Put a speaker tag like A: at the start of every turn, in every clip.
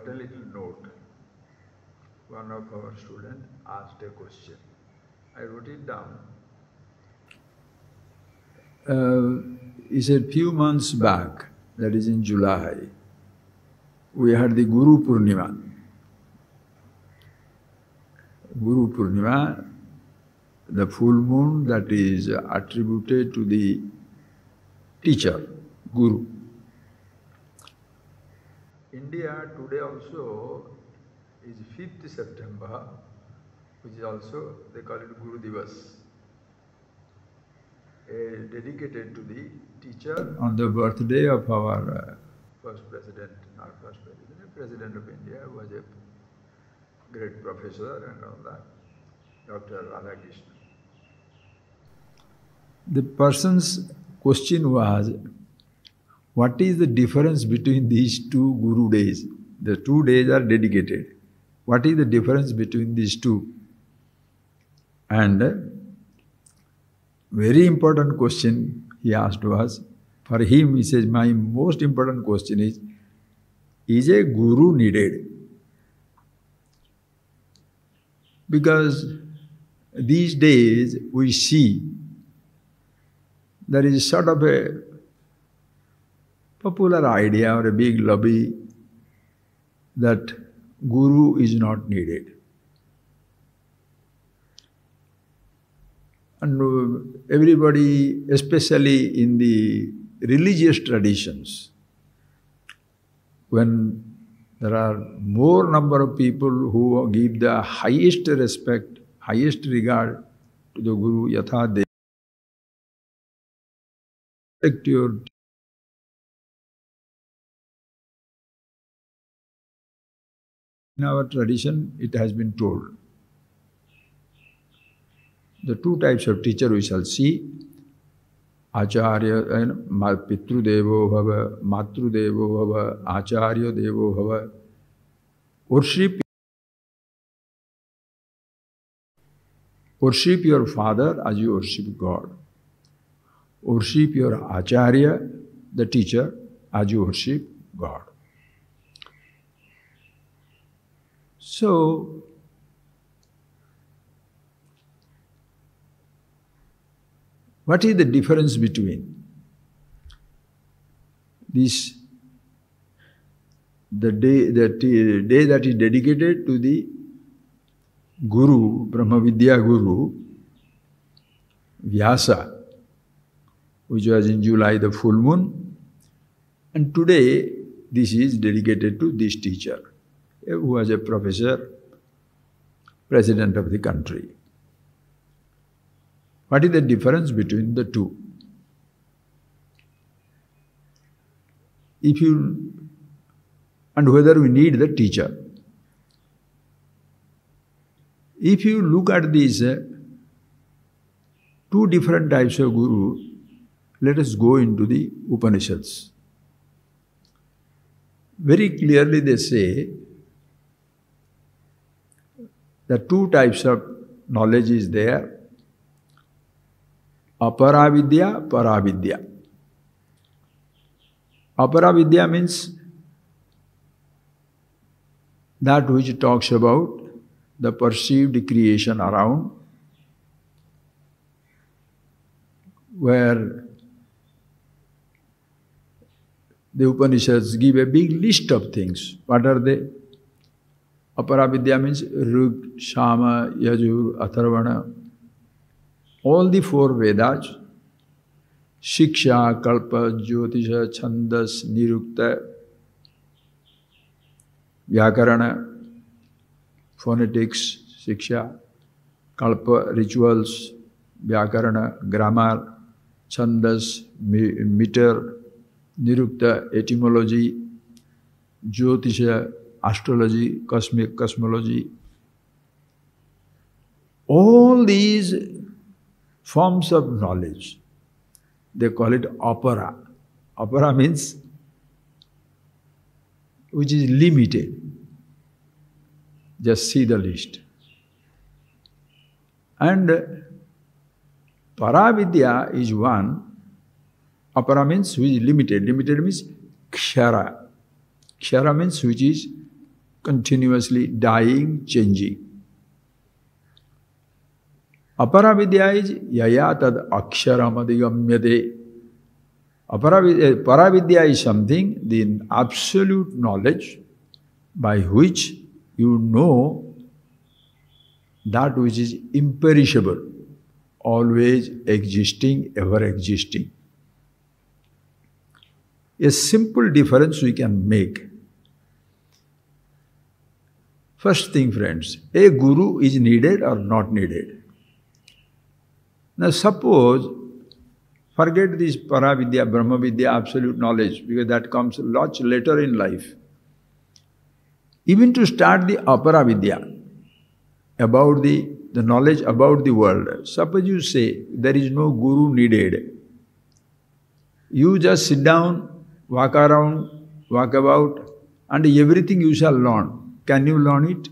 A: got a little note. One of our students asked a question. I wrote it down. He said, few months back, that is in July, we had the Guru Purnima. Guru Purnima, the full moon that is attributed to the teacher, Guru. India today also is 5th September, which is also, they call it Guru Divas, dedicated to the teacher on the birthday of our first president, President of India, who was a great professor and all that, Dr. Radhakrishnan. The person's question was, what is the difference between these two Guru days? The 2 days are dedicated. What is the difference between these two? And very important question he asked was, for him, he says, my most important question is a Guru needed? Because these days we see there is sort of a popular idea or a big lobby that Guru is not needed. And everybody, especially in the religious traditions, when there are more number of people who give the highest respect, highest regard to the Guru, yatha de respect your in our tradition, it has been told. The 2 types of teacher we shall see, Acharya and Pitru Devo Bhava, Matru Devo Bhava, Acharya Devo Bhava. Worship your father as you worship God. Worship your Acharya, the teacher, as you worship God. So, what is the difference between this, the day that is dedicated to the Guru, Brahmavidya Guru, Vyasa, which was in July, the full moon, and today this is dedicated to this teacher, who was a professor, president of the country. What is the difference between the two? And whether we need the teacher. If you look at these 2 different types of Guru, let us go into the Upanishads. Very clearly they say the 2 types of knowledge is there. Aparavidya, Paravidya. Aparavidya means that which talks about the perceived creation around, where the Upanishads give a big list of things. What are they? Aparavidya means Rig, Shama, Yajur, Atharvana. All the 4 Vedas, Shiksha, Kalpa, Jyotisha, Chandas, Nirukta, Vyakarana, phonetics, Shiksha, Kalpa, rituals, Vyakarana, grammar, Chandas, meter, Nirukta, etymology, Jyotisha, astrology, cosmic cosmology. All these forms of knowledge, they call it opera. Opera means which is limited. Just see the list. And Paravidya is one. Apara means which is limited. Limited means Kshara. Kshara means which is continuously dying, changing. Apara vidya is yaya tad aksharam adhigamyate. Paravidya is something, the absolute knowledge by which you know that which is imperishable, always existing, ever existing. A simple difference we can make. First thing, friends, a guru is needed or not needed. Now suppose, forget this Paravidya, Brahmavidya, absolute knowledge, because that comes much later in life. Even to start the Aparavidya, about the knowledge about the world. Suppose you say there is no guru needed. You just sit down, walk around, walk about, and everything you shall learn. Can you learn it?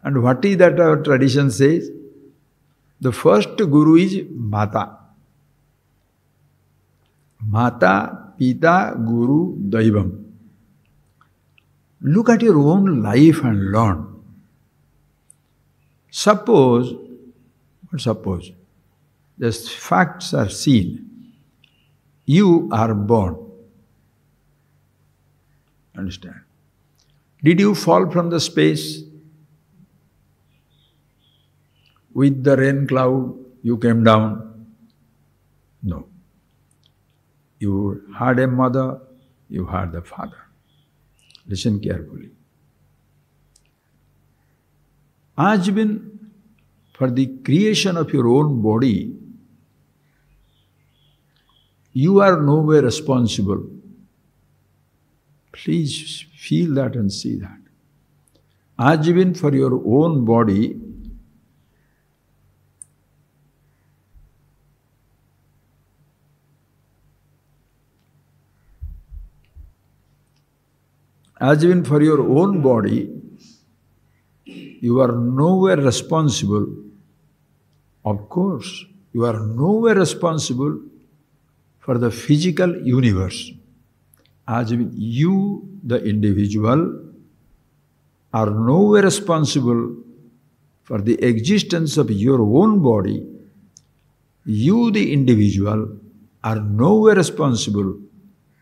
A: And what is that our tradition says? The first guru is Mata. Mata, Pita, Guru, Daivam. Look at your own life and learn. Suppose, the facts are seen. You are born. Understand? Did you fall from the space? With the rain cloud, you came down? No. You had a mother, you had a father. Listen carefully. Ajbin, for the creation of your own body, you are nowhere responsible. Please feel that and see that. Ajbin, for your own body, for your own body, you are nowhere responsible. Of course, you are nowhere responsible for the physical universe. As you, the individual, are nowhere responsible for the existence of your own body. You, the individual, are nowhere responsible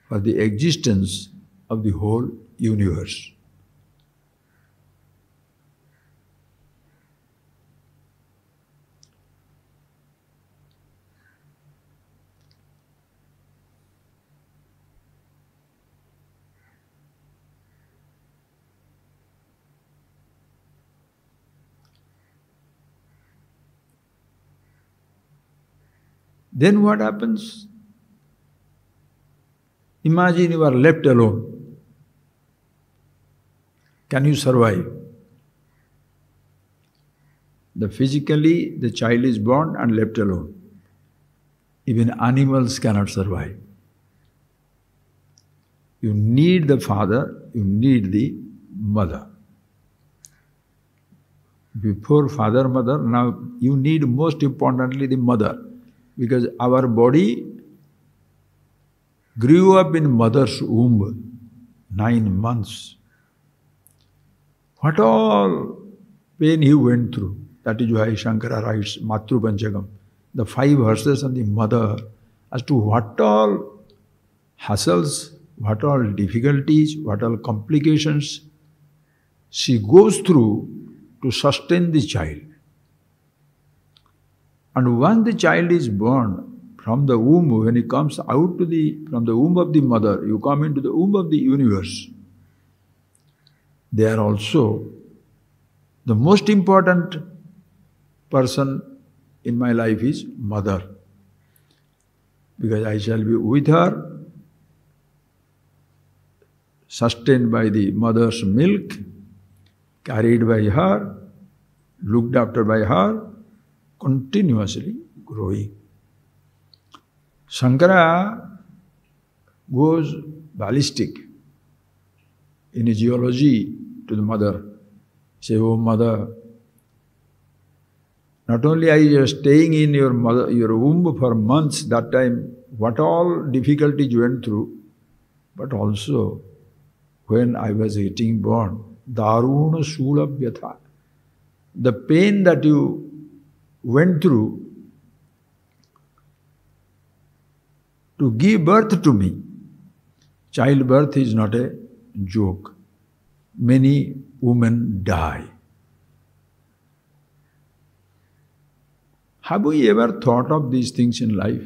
A: for the existence of the whole universe. Then what happens? Imagine you are left alone. Can you survive? Physically, the child is born and left alone. Even animals cannot survive. You need the father, you need the mother. Before father, mother, now you need most importantly the mother. Because our body grew up in mother's womb, 9 months. What all pain he went through. That is why Shankara writes Matru Panchakam, the 5 verses on the mother, as to what all hassles, what all difficulties, what all complications she goes through to sustain the child. And once the child is born from the womb, when he comes out from the womb of the mother, you come into the womb of the universe. They are also the most important person in my life is mother. Because I shall be with her, sustained by the mother's milk, carried by her, looked after by her, continuously growing. Shankara goes ballistic in his geology to the mother. Say, oh mother, not only are you staying in your womb for months, that time what all difficulties you went through, but also when I was getting born, Daruna Sulabhyatha, the pain that you went through to give birth to me. Childbirth is not a joke. Many women die. Have we ever thought of these things in life?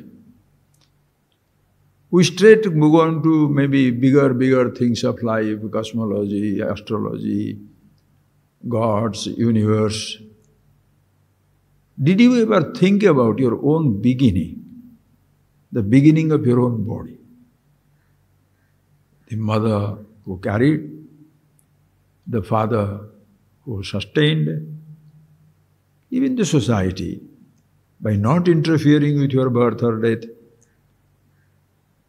A: We straight go on to maybe bigger things of life, cosmology, astrology, gods, universe. Did you ever think about your own beginning, the beginning of your own body? The mother who carried, the father who sustained, even the society, by not interfering with your birth or death,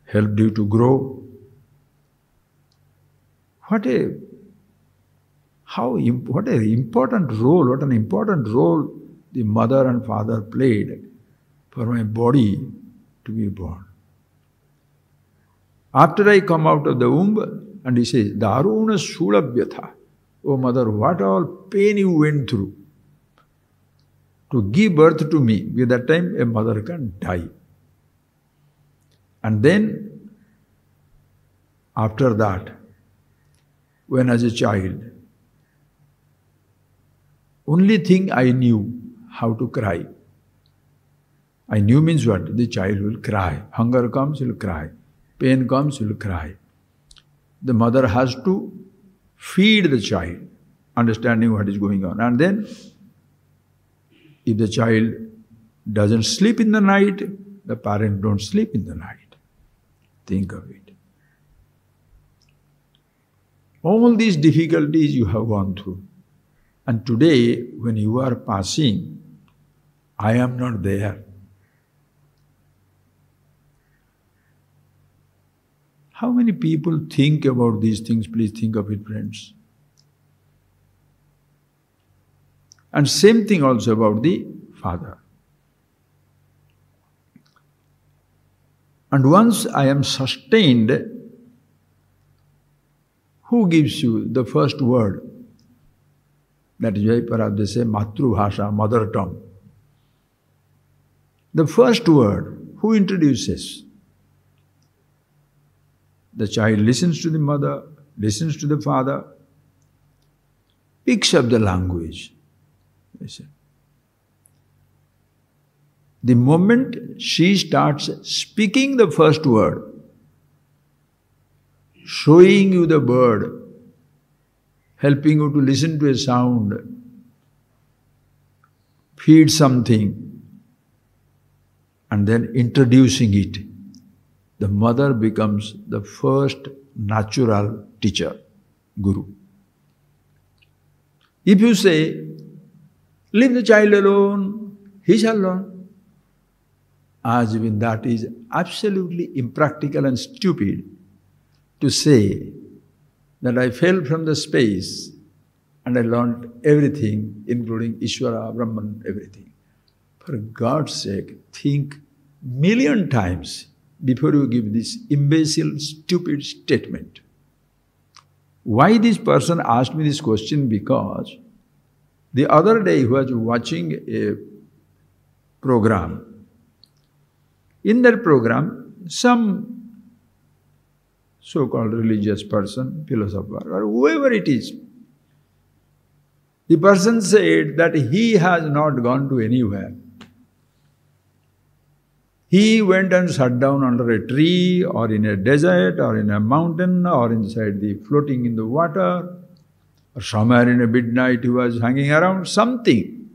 A: helped you to grow. What an important role the mother and father played for my body to be born. After I come out of the womb, and he says, Daruna Sulabhyatha, oh mother, what all pain you went through to give birth to me. At that time, a mother can die. And then, after that, when as a child, only thing I knew, how to cry. I knew means what? The child will cry. Hunger comes, he will cry. Pain comes, he will cry. The mother has to feed the child, understanding what is going on. And then, if the child doesn't sleep in the night, the parent don't sleep in the night. Think of it. All these difficulties you have gone through. And today, when you are passing, I am not there. How many people think about these things? Please think of it, friends. And same thing also about the father. And once I am sustained, who gives you the first word? That is why perhaps they say Matrubhasha, mother tongue. The first word, who introduces? The child listens to the mother, listens to the father, picks up the language. Listen. The moment she starts speaking the first word, showing you the bird, helping you to listen to a sound, feed something, and then introducing it, the mother becomes the first natural teacher, guru. If you say, leave the child alone, he shall learn, as even that is absolutely impractical and stupid to say that I fell from the space and I learned everything, including Ishwara, Brahman, everything. For God's sake, think million times before you give this imbecile, stupid statement. Why this person asked me this question? Because the other day he was watching a program. In that program, some so-called religious person, philosopher, or whoever it is, the person said that he has not gone to anywhere. He went and sat down under a tree, or in a desert, or in a mountain, or inside floating in the water, or somewhere in a midnight he was hanging around, something.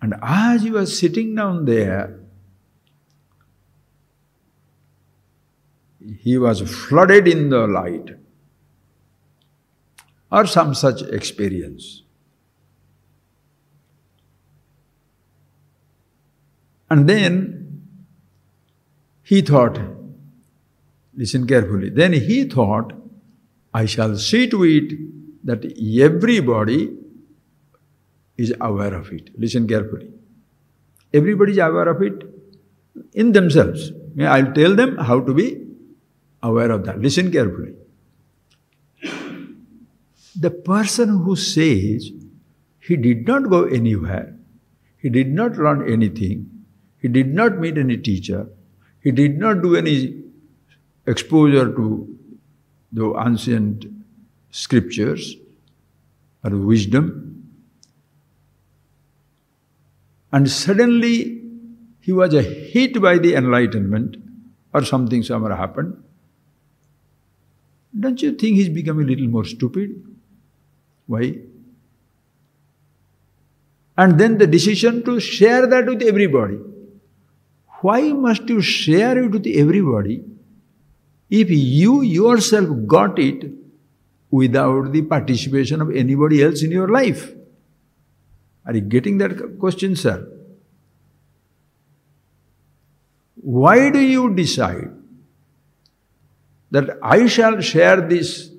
A: And as he was sitting down there, he was flooded in the light, or some such experience. And then he thought, listen carefully, then he thought, I shall see to it that everybody is aware of it. Listen carefully. Everybody is aware of it in themselves. I'll tell them how to be aware of that. Listen carefully. The person who says he did not go anywhere, he did not learn anything, he did not meet any teacher, he did not do any exposure to the ancient scriptures or wisdom, and suddenly he was hit by the enlightenment or something somewhere happened, don't you think he's become a little more stupid? Why? And then the decision to share that with everybody. Why must you share it with everybody if you yourself got it without the participation of anybody else in your life? Are you getting that question, sir? Why do you decide that I shall share this,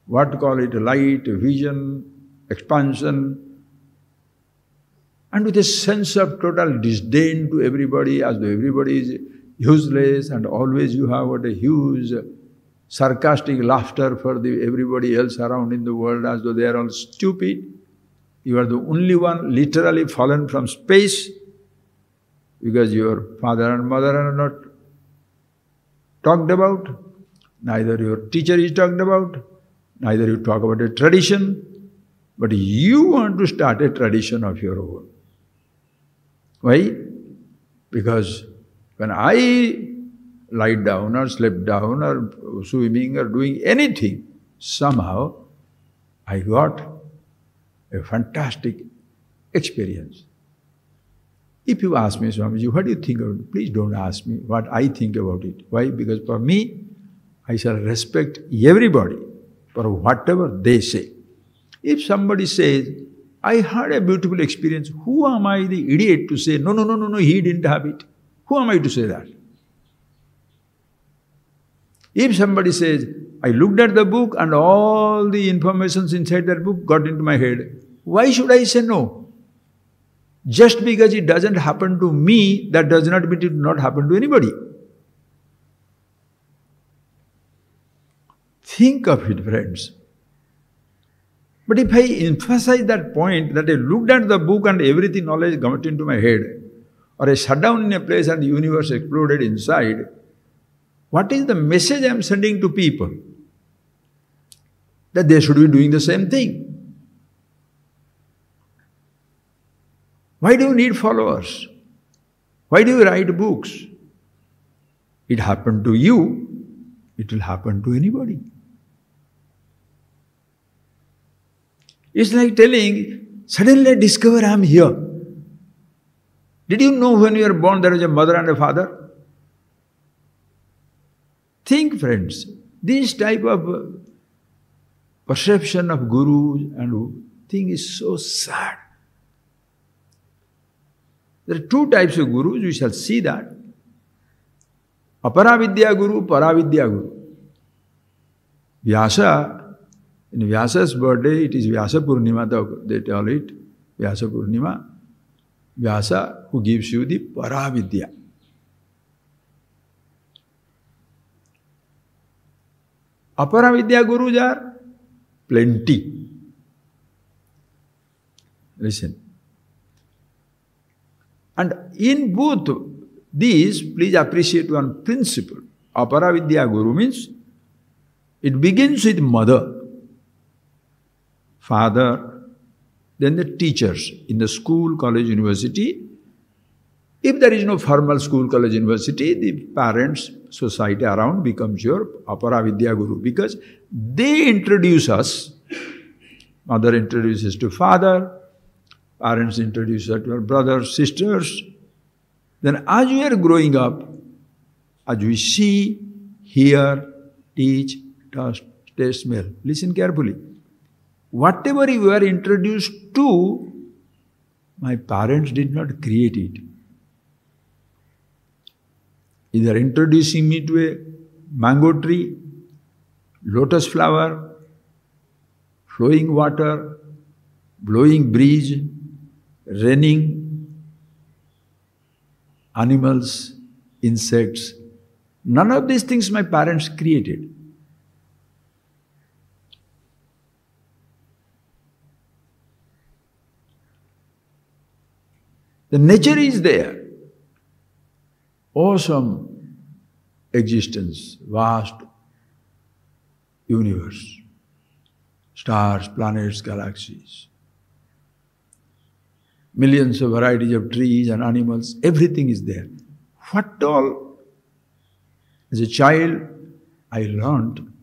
A: what to call it, light, vision, expansion, and with a sense of total disdain to everybody, as though everybody is useless, and always you have what a huge sarcastic laughter for everybody else around in the world, as though they are all stupid. You are the only one literally fallen from space because your father and mother are not talked about, neither your teacher is talked about, neither you talk about a tradition, but you want to start a tradition of your own. Why? Because when I lie down or slept down or swimming or doing anything, somehow I got a fantastic experience. If you ask me, Swamiji, what do you think about it? Please don't ask me what I think about it. Why? Because for me, I shall respect everybody for whatever they say. If somebody says, I had a beautiful experience, who am I, the idiot, to say, no, he didn't have it? Who am I to say that? If somebody says, I looked at the book and all the informations inside that book got into my head, why should I say no? Just because it doesn't happen to me, that does not mean it did not happen to anybody. Think of it, friends. But if I emphasize that point, that I looked at the book and everything knowledge got into my head, or I sat down in a place and the universe exploded inside, what is the message I am sending to people? That they should be doing the same thing. Why do you need followers? Why do you write books? It happened to you, it will happen to anybody. It's like telling, suddenly I discover I am here. Did you know when you were born there was a mother and a father? Think, friends, this type of perception of gurus and thing is so sad. There are two types of gurus, we shall see that. Aparavidya Guru, Paravidya Guru. Vyasa, in Vyasa's birthday, it is Vyasa Purnima, they tell it, Vyasa Purnima. Vyasa, who gives you the Paravidya. Aparavidya Gurus are plenty. Listen. And in both these, please appreciate one principle. Aparavidya Guru means, it begins with mother, father, then the teachers in the school, college, university. If there is no formal school, college, university, the parents, society around becomes your Aparavidya Guru, because they introduce us. Mother introduces to father, parents introduce us to our brothers, sisters. Then as we are growing up, as we see, hear, teach, touch, taste, smell, listen carefully. Whatever you are introduced to, my parents did not create it. Either introducing me to a mango tree, lotus flower, flowing water, blowing breeze, raining, animals, insects. None of these things my parents created. The nature is there. Awesome existence, vast universe, stars, planets, galaxies, millions of varieties of trees and animals, everything is there. What all? As a child, I learned,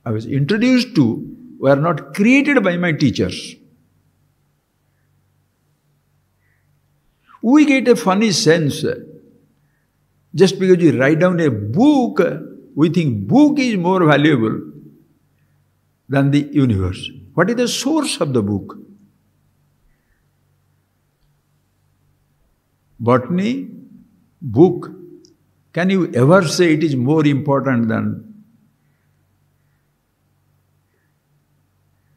A: I was introduced to, were not created by my teachers. We get a funny sense. Just because you write down a book, we think book is more valuable than the universe. What is the source of the book? Botany, book. Can you ever say it is more important than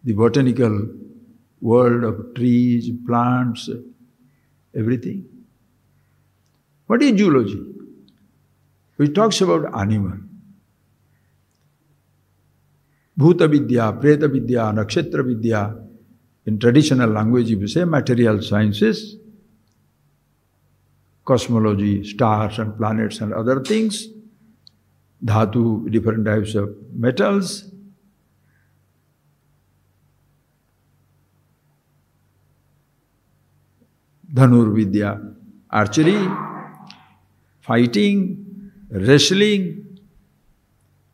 A: the botanical world of trees, plants, everything? What is zoology? Which talks about animal. Bhuta Vidya, Preta Vidya, Nakshatra Vidya. In traditional language, you say material sciences, cosmology, stars and planets and other things, dhatu, different types of metals. Dhanur Vidya, archery, fighting, wrestling,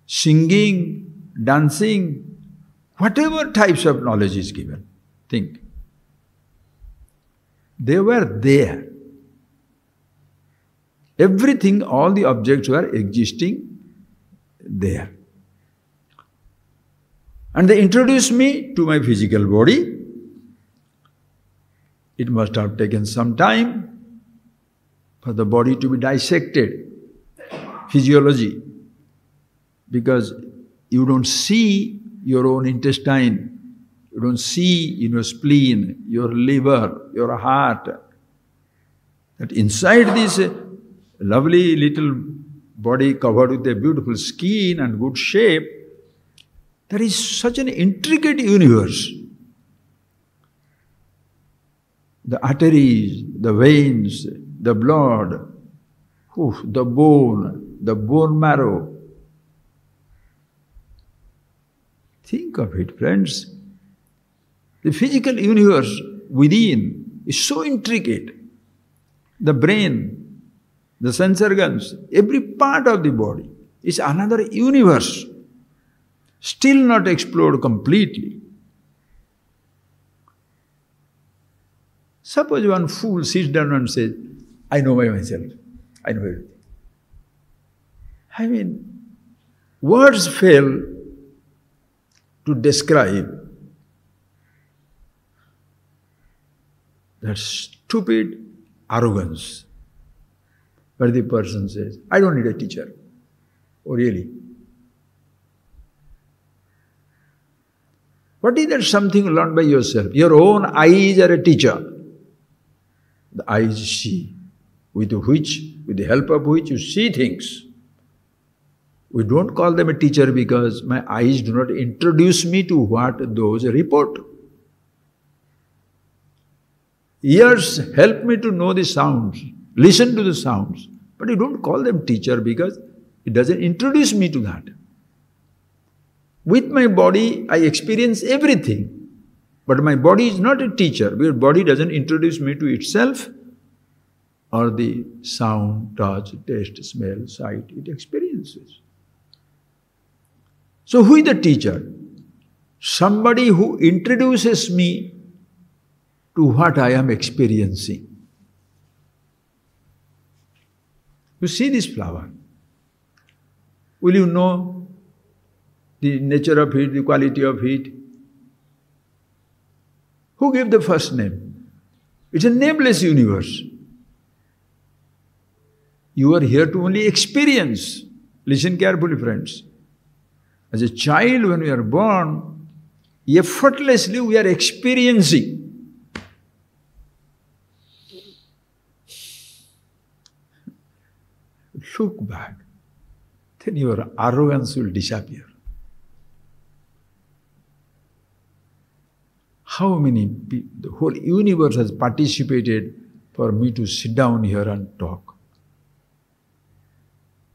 A: singing, dancing, whatever types of knowledge is given. Think. They were there. Everything, all the objects were existing there. And they introduced me to my physical body. It must have taken some time for the body to be dissected, physiology, because you don't see your own intestine, you don't see in your spleen, your liver, your heart, that inside this lovely little body covered with a beautiful skin and good shape, there is such an intricate universe. The arteries, the veins, the blood, the bone marrow. Think of it, friends. The physical universe within is so intricate. The brain, the sense organs, every part of the body is another universe, still not explored completely. Suppose one fool sits down and says, I know by myself, I know everything. I mean, words fail to describe that stupid arrogance where the person says, I don't need a teacher. Oh, really? What is that something learned by yourself? Your own eyes are a teacher. The eyes see, with the help of which you see things. We don't call them a teacher because my eyes do not introduce me to what those report. Ears help me to know the sounds, listen to the sounds, but you don't call them teacher because it doesn't introduce me to that. With my body, I experience everything, but my body is not a teacher because body doesn't introduce me to itself or the sound, touch, taste, smell, sight it experiences. So who is the teacher? Somebody who introduces me to what I am experiencing. You see this flower. Will you know the nature of it, the quality of it? Who gave the first name? It's a nameless universe. You are here to only experience. Listen carefully, friends. As a child, when we are born, effortlessly we are experiencing. look back, then your arrogance will disappear. How many people, the whole universe has participated for me to sit down here and talk,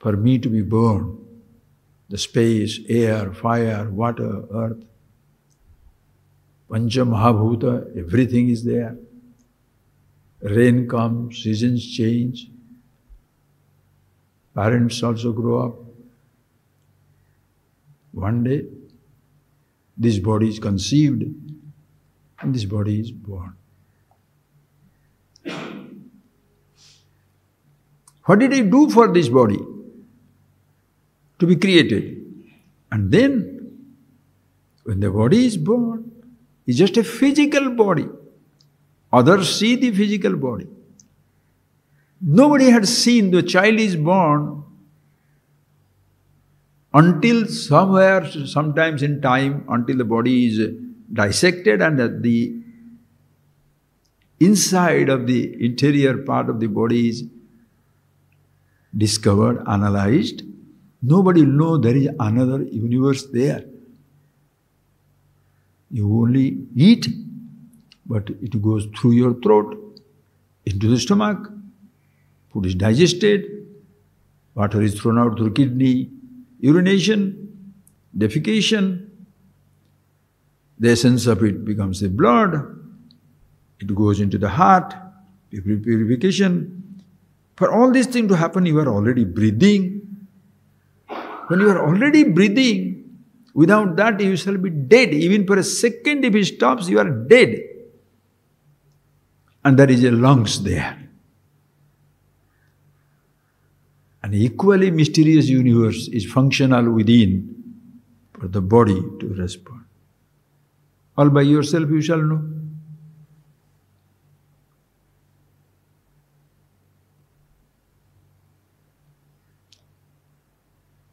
A: for me to be born, the space, air, fire, water, earth, Pancha Mahabhuta, everything is there. Rain comes, seasons change, parents also grow up. One day, this body is conceived and this body is born. What did he do for this body to be created? And then, when the body is born, it's just a physical body. Others see the physical body. Nobody had seen the child is born until somewhere, sometimes in time, until the body is dissected and the inside of the interior part of the body is discovered, analyzed. Nobody will know there is another universe there. You only eat, but it goes through your throat, into the stomach. Food is digested, water is thrown out through kidney, urination, defecation. The essence of it becomes the blood. It goes into the heart, purification. For all these things to happen, you are already breathing. When you are already breathing, without that you shall be dead. Even for a second if it stops, you are dead. And there is a lungs there. An equally mysterious universe is functional within for the body to respond. All by yourself you shall know.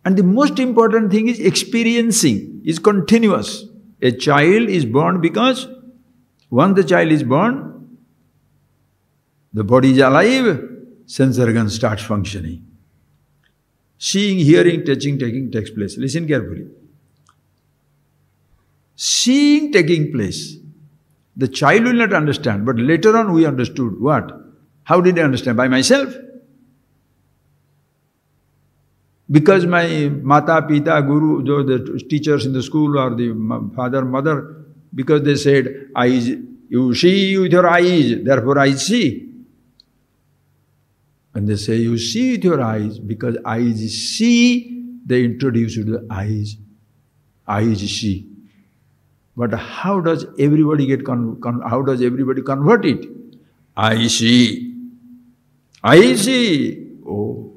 A: And the most important thing is experiencing, is continuous. A child is born because once the child is born, the body is alive, sense organ starts functioning. Seeing, hearing, touching, taking takes place. Listen carefully. Seeing taking place. The child will not understand, but later on we understood. What? How did I understand? By myself. Because my mata, pita, guru, the teachers in the school or the father, mother, because they said, eyes, you see with your eyes, therefore I see. And they say, you see with your eyes, because eyes see, they introduce you to the eyes. Eyes see. But how does everybody how does everybody convert it? I see. I see. Oh.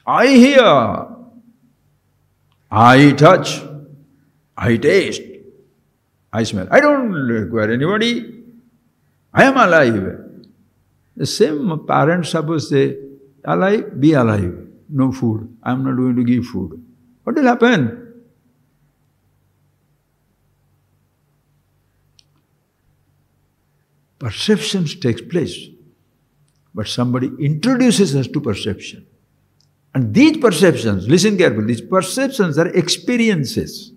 A: I hear, I touch, I taste, I smell. I don't require anybody. I am alive. The same parents suppose say, alive, be alive. No food. I am not going to give food. What will happen? Perceptions takes place. But somebody introduces us to perception. And these perceptions, listen carefully, these perceptions are experiences.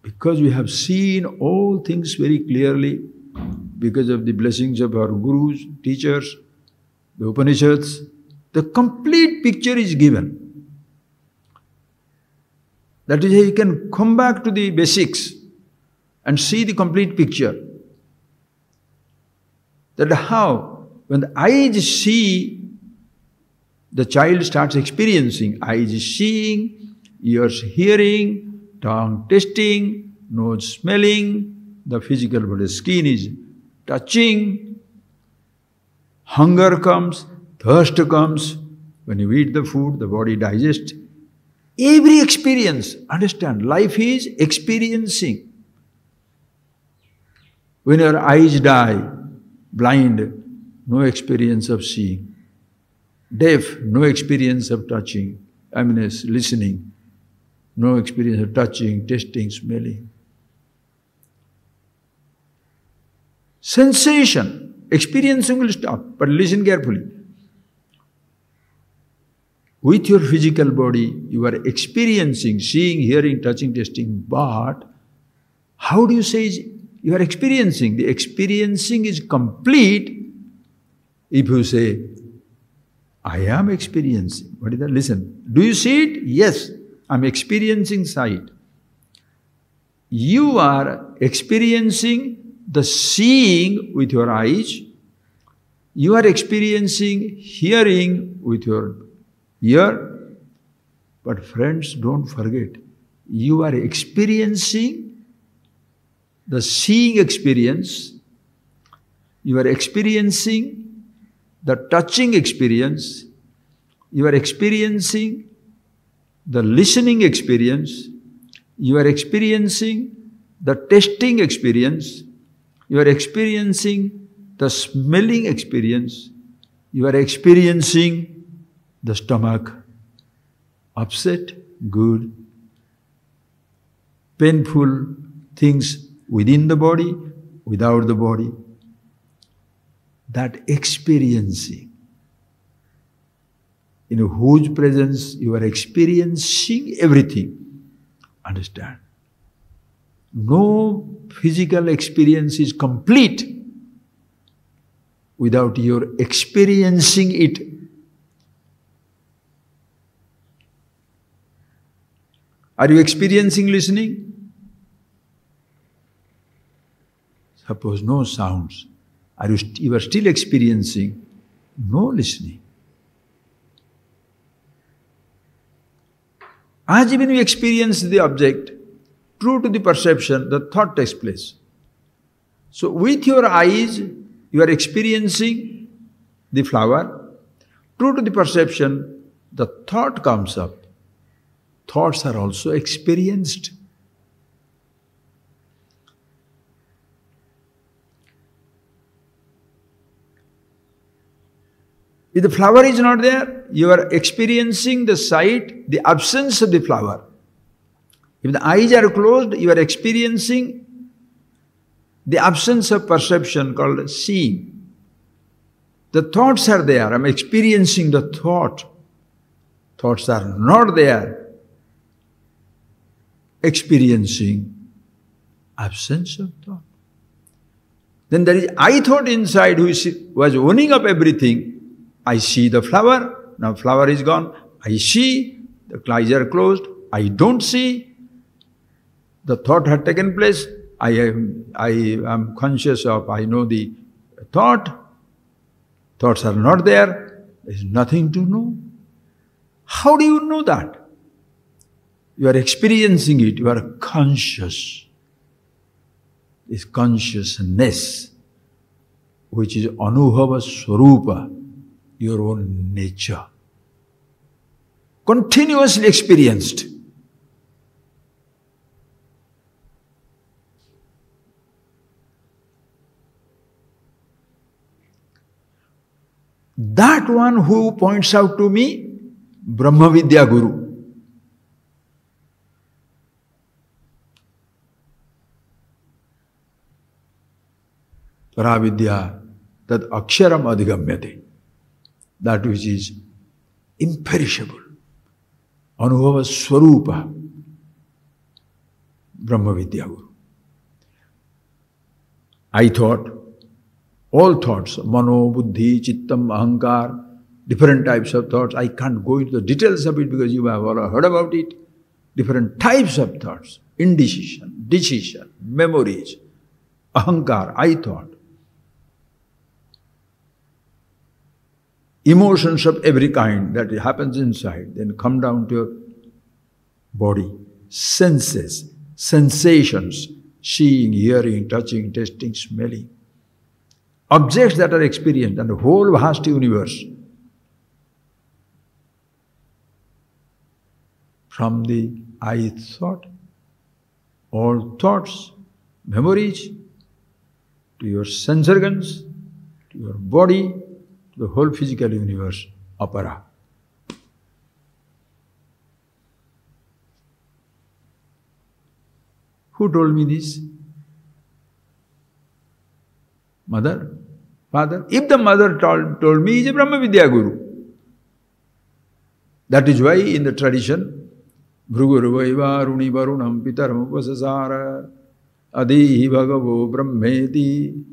A: Because we have seen all things very clearly, because of the blessings of our gurus, teachers, the Upanishads, the complete picture is given. That is how you can come back to the basics and see the complete picture. That how, when the eyes see, the child starts experiencing. Eyes seeing, ears hearing, tongue tasting, nose smelling, the physical body, skin is touching. Hunger comes, thirst comes. When you eat the food, the body digests. Every experience, understand, life is experiencing. When your eyes die, blind, no experience of seeing. Deaf, no experience of touching, listening. No experience of touching, tasting, smelling. Sensation, experiencing will stop, but listen carefully. With your physical body, you are experiencing, seeing, hearing, touching, tasting, but how do you say you are experiencing? The experiencing is complete if you say, I am experiencing. What is that? Listen. Do you see it? Yes, I'm experiencing sight. You are experiencing the seeing with your eyes. You are experiencing hearing with your ear. But friends, don't forget, you are experiencing the seeing experience. You are experiencing the touching experience. You are experiencing the listening experience. You are experiencing the tasting experience. You are experiencing the smelling experience. You are experiencing the stomach upset, good, painful things within the body, without the body. That experiencing, in whose presence you are experiencing everything. Understand? No physical experience is complete without your experiencing it. Are you experiencing listening? Suppose no sounds. You are still experiencing no listening. As even you experience the object, true to the perception, the thought takes place. So with your eyes, you are experiencing the flower. True to the perception, the thought comes up. Thoughts are also experienced. If the flower is not there, you are experiencing the sight, the absence of the flower. If the eyes are closed, you are experiencing the absence of perception called seeing. The thoughts are there, I'm experiencing the thought. Thoughts are not there, experiencing absence of thought. Then there is I thought inside who was owning up everything. I see the flower, now flower is gone. I see, the eyes are closed. I don't see. The thought had taken place. I am conscious of, I know the thought. Thoughts are not there. There is nothing to know. How do you know that? You are experiencing it. You are conscious. This consciousness, which is Anubhava Swarupa, your own nature, continuously experienced. That one who points out to me, Brahma Vidya Guru. Paravidya, that aksharam adhigamyate. That which is imperishable. Anubhava Swarupa, Brahma Vidya Guru. I thought, all thoughts, mano, buddhi, chittam, ahankar, different types of thoughts. I can't go into the details of it because you have all heard about it. Different types of thoughts, indecision, decision, memories, ahankar, I thought. Emotions of every kind that happens inside, then come down to your body. Senses, sensations, seeing, hearing, touching, tasting, smelling. Objects that are experienced and the whole vast universe. From the I thought, all thoughts, memories, to your sense organs, to your body, the whole physical universe, apara. Who told me this? Mother, father. If the mother told me, he is a Brahma Vidya Guru. That is why in the tradition, Bhrugurvaiva Runi Varunam Pitaram Upasasara Adihi Bhagavo Brahmeti.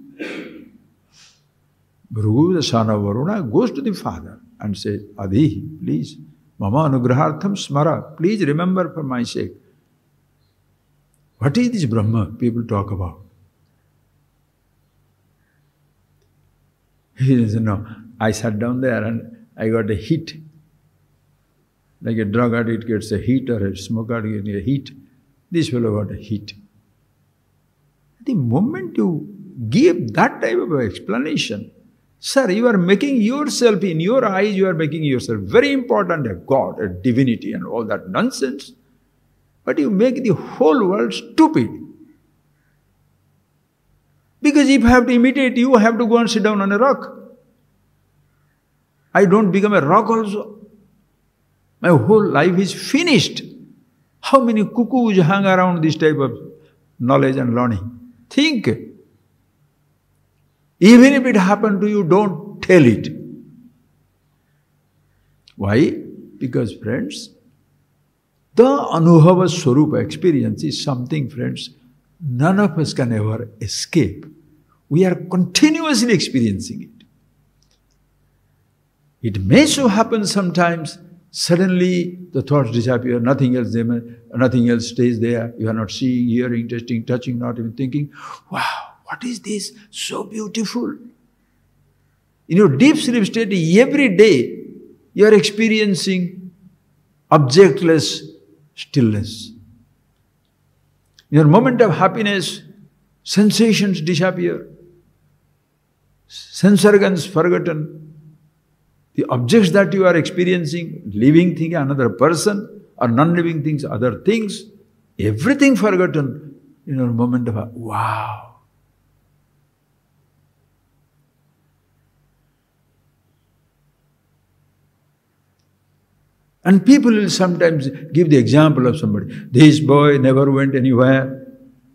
A: Bhrigu, the son of Varuna, goes to the father and says, Adihi, please, Mama Anugrahartham Smara, please remember for my sake. What is this Brahma people talk about? He says, no, I sat down there and I got a heat. Like a drug addict gets a heat or a smoker gets a heat. This fellow got a heat. The moment you give that type of explanation, sir, you are making yourself, in your eyes, you are making yourself very important, a God, a divinity and all that nonsense. But you make the whole world stupid. Because if I have to imitate you, I have to go and sit down on a rock. I don't become a rock also. My whole life is finished. How many cuckoos hang around this type of knowledge and learning? Think. Even if it happened to you, don't tell it. Why? Because, friends, the Anubhava Swarupa experience is something, friends, none of us can ever escape. We are continuously experiencing it. It may so happen sometimes, suddenly the thoughts disappear, nothing else stays there. You are not seeing, hearing, tasting, touching, not even thinking, wow, what is this? So beautiful. In your deep sleep state, every day you are experiencing objectless stillness. In your moment of happiness, sensations disappear. Sense organs forgotten. The objects that you are experiencing, living thing, another person, or non-living things, other things, everything forgotten in your moment of wow. And people will sometimes give the example of somebody. This boy never went anywhere.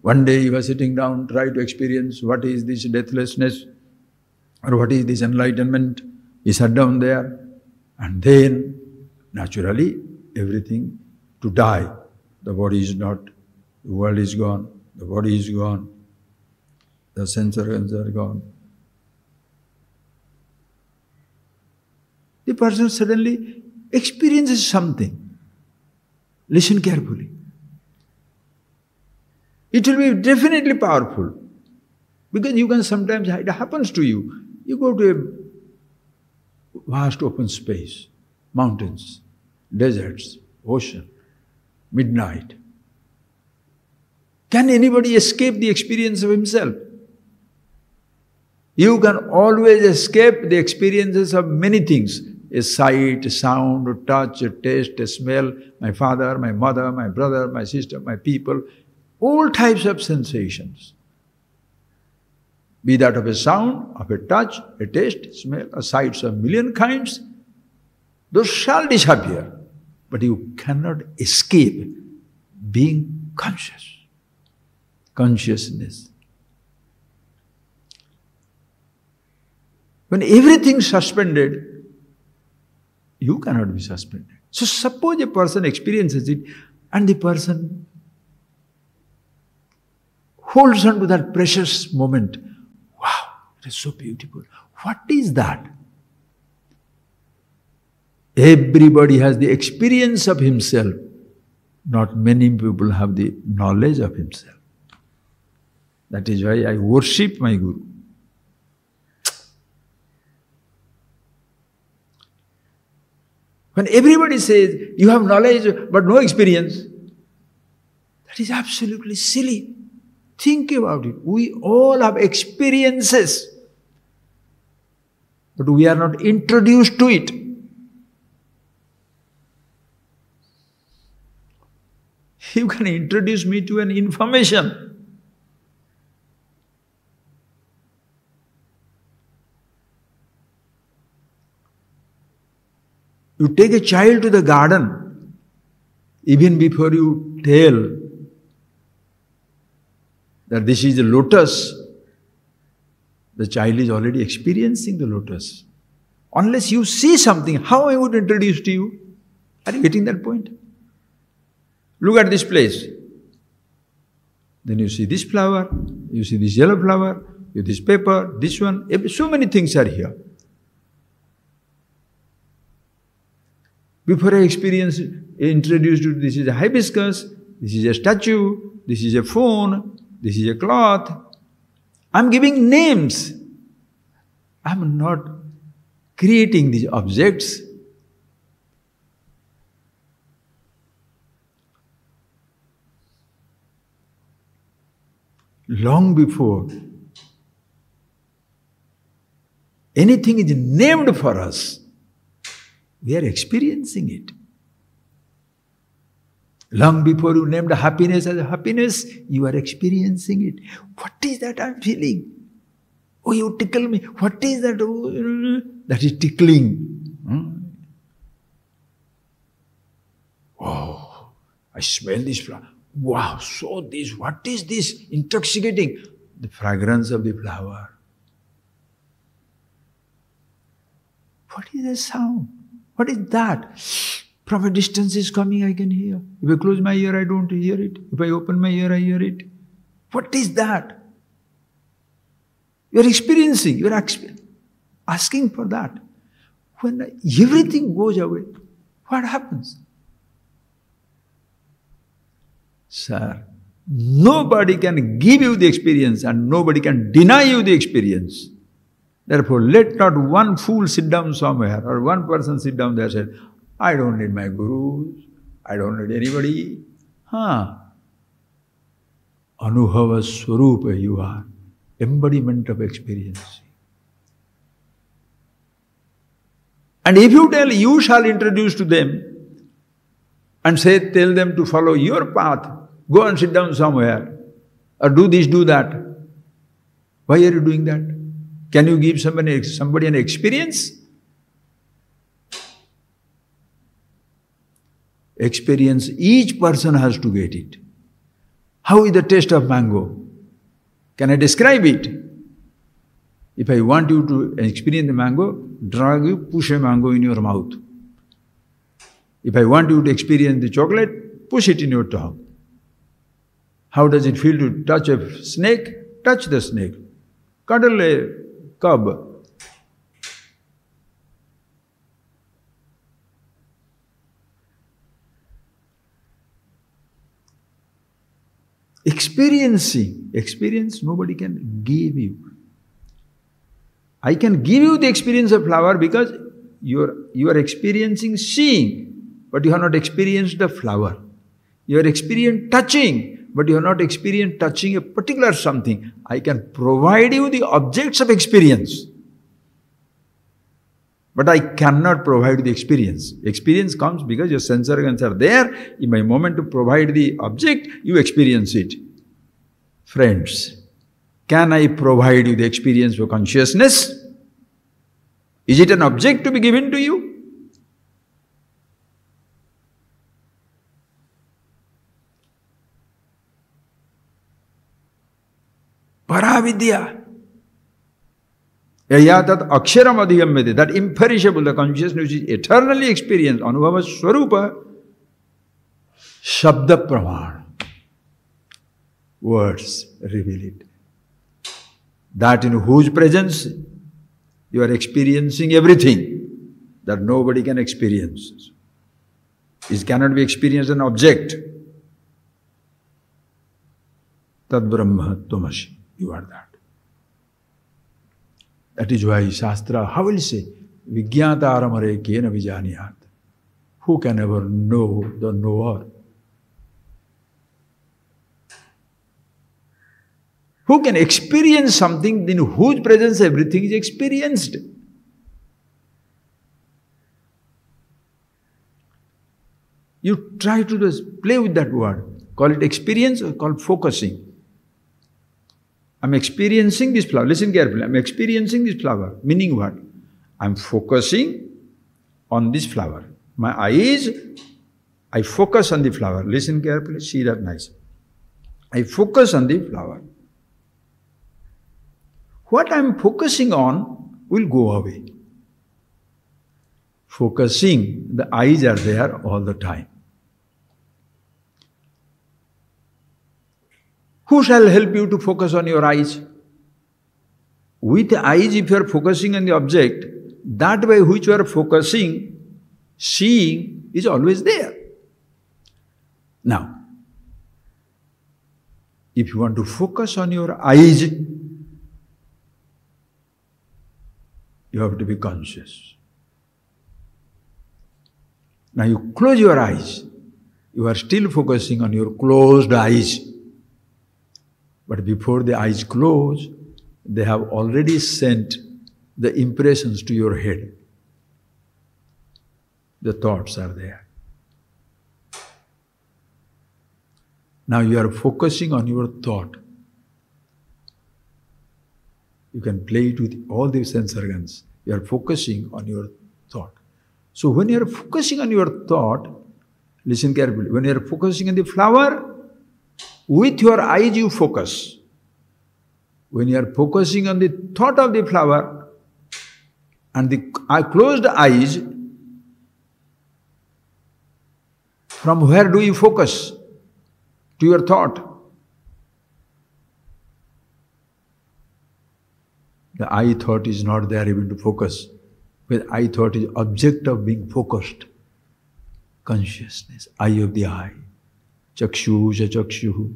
A: One day he was sitting down, tried to experience what is this deathlessness or what is this enlightenment. He sat down there and then naturally everything to die. The body is not, the world is gone, the body is gone, the sense organs are gone. The person suddenly experiences something. Listen carefully. It will be definitely powerful. Because you can sometimes, it happens to you. You go to a vast open space, mountains, deserts, ocean, midnight. Can anybody escape the experience of himself? You can always escape the experiences of many things. A sight, a sound, a touch, a taste, a smell, my father, my mother, my brother, my sister, my people, all types of sensations. Be that of a sound, of a touch, a taste, smell, a sights of million kinds, those shall disappear. But you cannot escape being conscious. Consciousness. When everything is suspended, you cannot be suspended. So suppose a person experiences it and the person holds on to that precious moment. Wow, it is so beautiful. What is that? Everybody has the experience of himself. Not many people have the knowledge of himself. That is why I worship my Guru. When everybody says, you have knowledge but no experience, that is absolutely silly. Think about it. We all have experiences, but we are not introduced to it. You can introduce me to an information. You take a child to the garden, even before you tell that this is a lotus, The child is already experiencing the lotus. Unless you see something, how I would introduce to you? Are you getting that point? Look at this place. Then you see this flower, you see this yellow flower, you see this paper, this one, so many things are here. Before I introduced you, this is a hibiscus, this is a statue, this is a phone, this is a cloth. I'm giving names. I'm not creating these objects. Long before anything is named for us, we are experiencing it. Long before you named happiness as happiness, you are experiencing it. What is that I'm feeling? Oh, you tickle me. What is that? Oh, that is tickling. Oh, I smell this flower. Wow, so this, what is this? Intoxicating. The fragrance of the flower. What is the sound? What is that? From a distance is coming, I can hear. If I close my ear, I don't hear it. If I open my ear, I hear it. What is that? You are experiencing, you are asking for that. When everything goes away, what happens? Sir, nobody can give you the experience and nobody can deny you the experience. Therefore, let not one fool sit down somewhere or one person sit down there and say, I don't need my gurus, I don't need anybody. Anubhava Swarupa you are, embodiment of experience. And if you tell, you shall introduce to them and say, tell them to follow your path, go and sit down somewhere, or do this, do that. Why are you doing that? Can you give somebody an experience? Experience, each person has to get it. How is the taste of mango? Can I describe it? If I want you to experience the mango, drag you, push a mango in your mouth. If I want you to experience the chocolate, push it in your tongue. How does it feel to touch a snake? Touch the snake. Cuddle a cub. Experience nobody can give you. I can give you the experience of flower because you are experiencing seeing, but you have not experienced the flower. You are experiencing touching, but you have not experienced touching a particular something. I can provide you the objects of experience, but I cannot provide the experience. Experience comes because your sense organs are there. In my moment to provide the object, you experience it. Friends, can I provide you the experience of consciousness? Is it an object to be given to you? Paravidya. Yayatat aksharam adhiyamyate. That imperishable, the consciousness which is eternally experienced, anubhava swarupa, shabda praman. Words reveal it. That in whose presence you are experiencing everything that nobody can experience. It cannot be experienced an object. Tad Brahma Tvamasi. You are that. That is why Shastra, how will say, Vijñātāramare kena vijaniyāt. Who can ever know the knower? Who can experience something in whose presence everything is experienced? You try to just play with that word. Call it experience or call it focusing. I'm experiencing this flower. Listen carefully. I'm experiencing this flower. Meaning what? I'm focusing on this flower. My eyes, I focus on the flower. Listen carefully. See that nice. I focus on the flower. what I am focusing on will go away. Focusing, the eyes are there all the time. Who shall help you to focus on your eyes? With the eyes, if you are focusing on the object, that way which you are focusing, seeing, is always there. Now, if you want to focus on your eyes, you have to be conscious. Now you close your eyes. You are still focusing on your closed eyes. But before the eyes close, they have already sent the impressions to your head. The thoughts are there. Now you are focusing on your thought. You can play it with all the sense organs. You are focusing on your thought. So when you are focusing on your thought, listen carefully. When you are focusing on the flower, with your eyes you focus. When you are focusing on the thought of the flower and the closed eyes, from where do you focus? To your thought. The eye thought is not there even to focus. But eye thought is object of being focused. Consciousness, eye of the eye. Chakshu ja chakshu.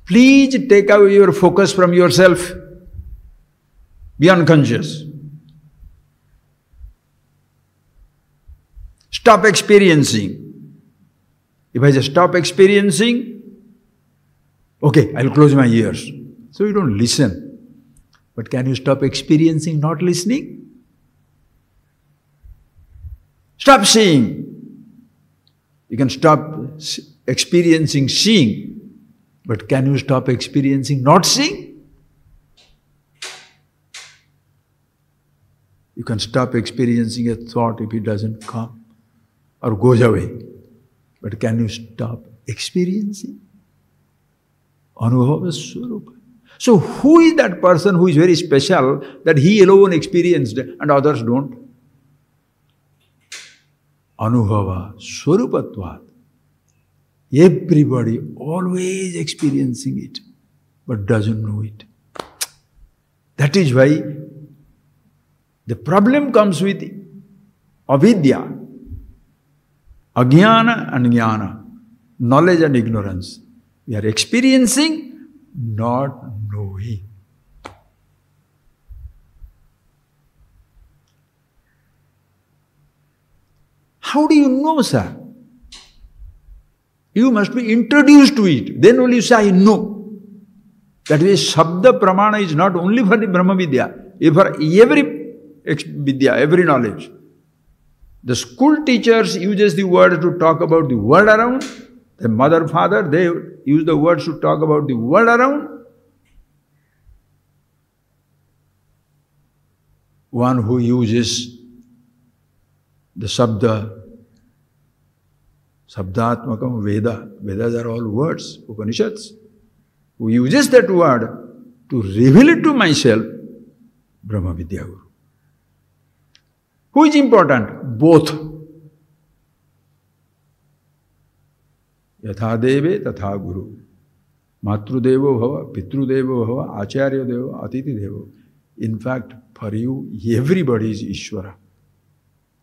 A: Please take away your focus from yourself. Be unconscious. Stop experiencing. If I just stop experiencing, okay, I'll close my ears. So you don't listen. But can you stop experiencing not listening? Stop seeing. You can stop experiencing seeing. But can you stop experiencing not seeing? You can stop experiencing a thought if it doesn't come or goes away. But can you stop experiencing? Anubhava Swarupa. So who is that person who is very special that he alone experienced and others don't? Anubhava Swarupatvat. Everybody always experiencing it, but doesn't know it. That is why the problem comes with avidya, ajnana and jnana, knowledge and ignorance. We are experiencing, not knowing. How do you know, sir? You must be introduced to it. Then only you say, I know. That is, Shabda Pramana is not only for the Brahma Vidya, for every Vidya, every knowledge. The school teachers uses the word to talk about the world around. The mother, father, they use the words to talk about the world around. One who uses the Sabda, Sabdatmakam Veda, Vedas are all words, Upanishads, who uses that word to reveal it to myself, Brahma Vidya Guru. Who is important? Both. Yatha deve tatha guru. Matru devo bhava, pitru devo bhava, acharya devo, atiti devo. In fact, for you, everybody is Ishwara.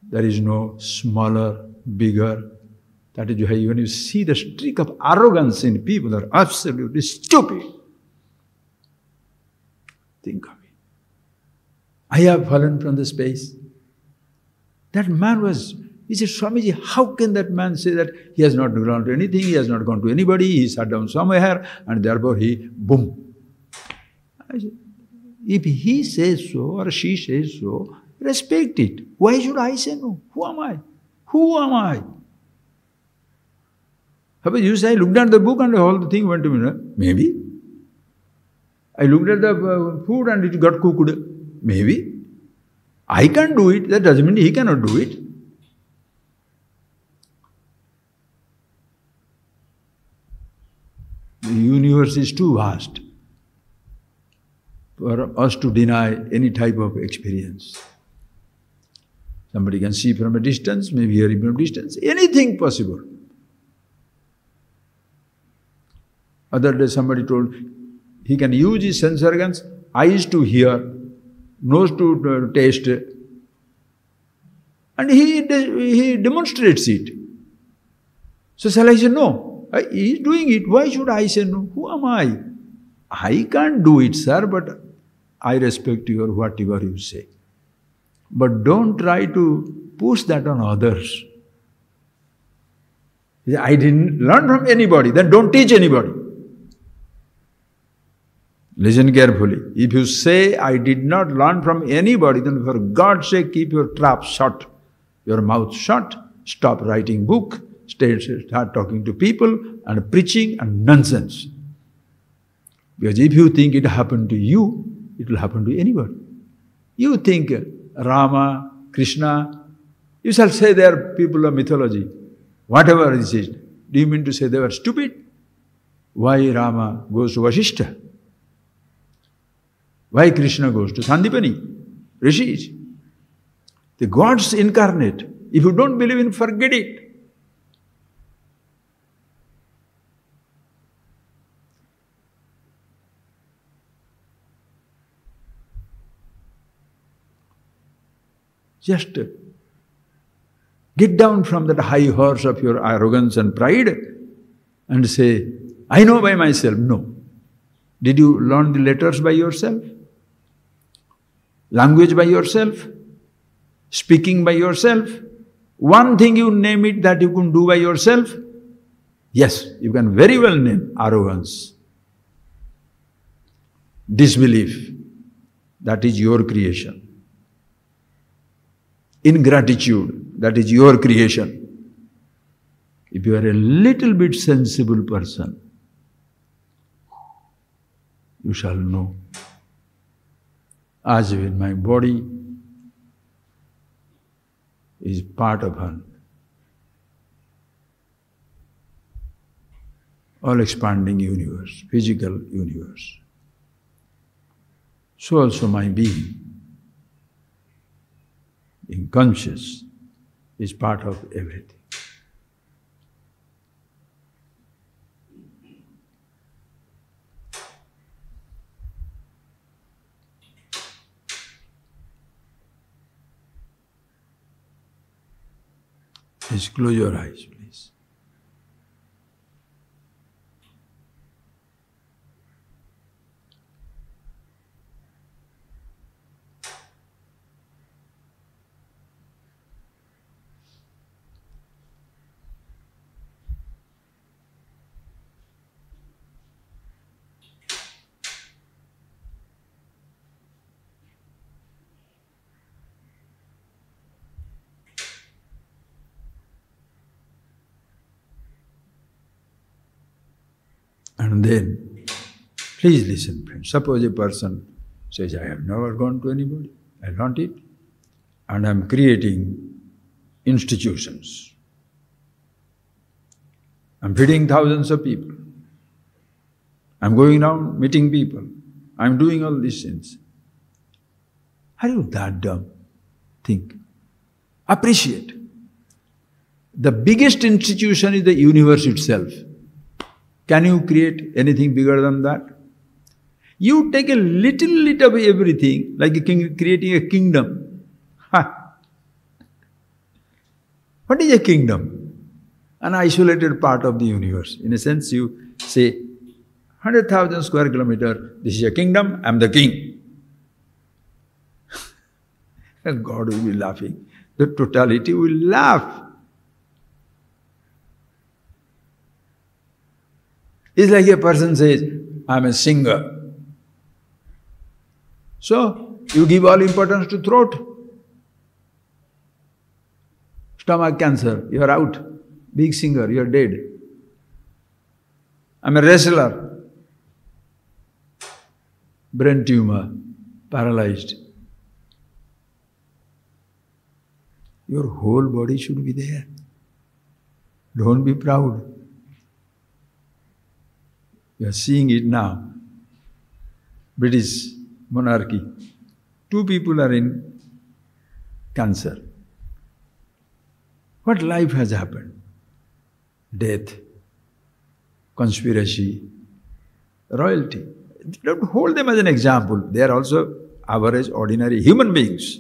A: There is no smaller, bigger. That is why when you see the streak of arrogance in people, they are absolutely stupid. Think of it. I have fallen from the space. That man was, he said, Swamiji, how can that man say that he has not gone to anything, he has not gone to anybody, he sat down somewhere and therefore he, boom. I said, if he says so or she says so, respect it. Why should I say no? Who am I? Who am I? Suppose you say, I looked at the book and the whole thing went to me. Maybe. I looked at the food and it got cooked. Maybe. I can't do it. That doesn't mean he cannot do it. The universe is too vast for us to deny any type of experience. Somebody can see from a distance, maybe hear from a distance, anything possible. Other day somebody told he can use his sense organs, eyes to hear, nose to taste, and he demonstrates it. So shall I say no? He is doing it, why should I say no? Who am I? I can't do it, sir, but I respect your whatever you say. But don't try to push that on others. I didn't learn from anybody, then don't teach anybody. Listen carefully. If you say, I did not learn from anybody, then for God's sake, keep your trap shut, your mouth shut, stop writing book, start talking to people and preaching and nonsense. Because if you think it happened to you, it will happen to anybody. You think Rama, Krishna, you shall say they are people of mythology. Whatever this is, do you mean to say they were stupid? Why Rama goes to Vasishtha? Why Krishna goes to Sandipani, Rishis? The gods incarnate. If you don't believe in, forget it. Just get down from that high horse of your arrogance and pride and say, I know by myself. No. Did you learn the letters by yourself? Language by yourself? Speaking by yourself? One thing you name it that you can do by yourself? Yes, you can very well name arrogance. Disbelief. That is your creation. Ingratitude, that is your creation. If you are a little bit sensible person, you shall know. As when my body is part of an all-expanding universe, physical universe, so also my being, being conscious, is part of everything. Please close your eyes, please. And then, please listen, friends. Suppose a person says, I have never gone to anybody, I learnt it, and I am creating institutions. I am feeding thousands of people. I am going around meeting people. I am doing all these things. Are you that dumb? Think. Appreciate. The biggest institution is the universe itself. Can you create anything bigger than that? You take a little bit of everything, like a king creating a kingdom. Ha! What is a kingdom? An isolated part of the universe. In a sense, you say, 100,000 square kilometers, this is a kingdom, I am the king. And God will be laughing. The totality will laugh. It's like a person says, I am a singer. So, you give all importance to throat. Stomach cancer, you are out. Big singer, you are dead. I am a wrestler. Brain tumor, paralyzed. Your whole body should be there. Don't be proud. You are seeing it now. British monarchy. 2 people are in cancer. What life has happened? Death, conspiracy, royalty. Don't hold them as an example. They are also average, ordinary human beings.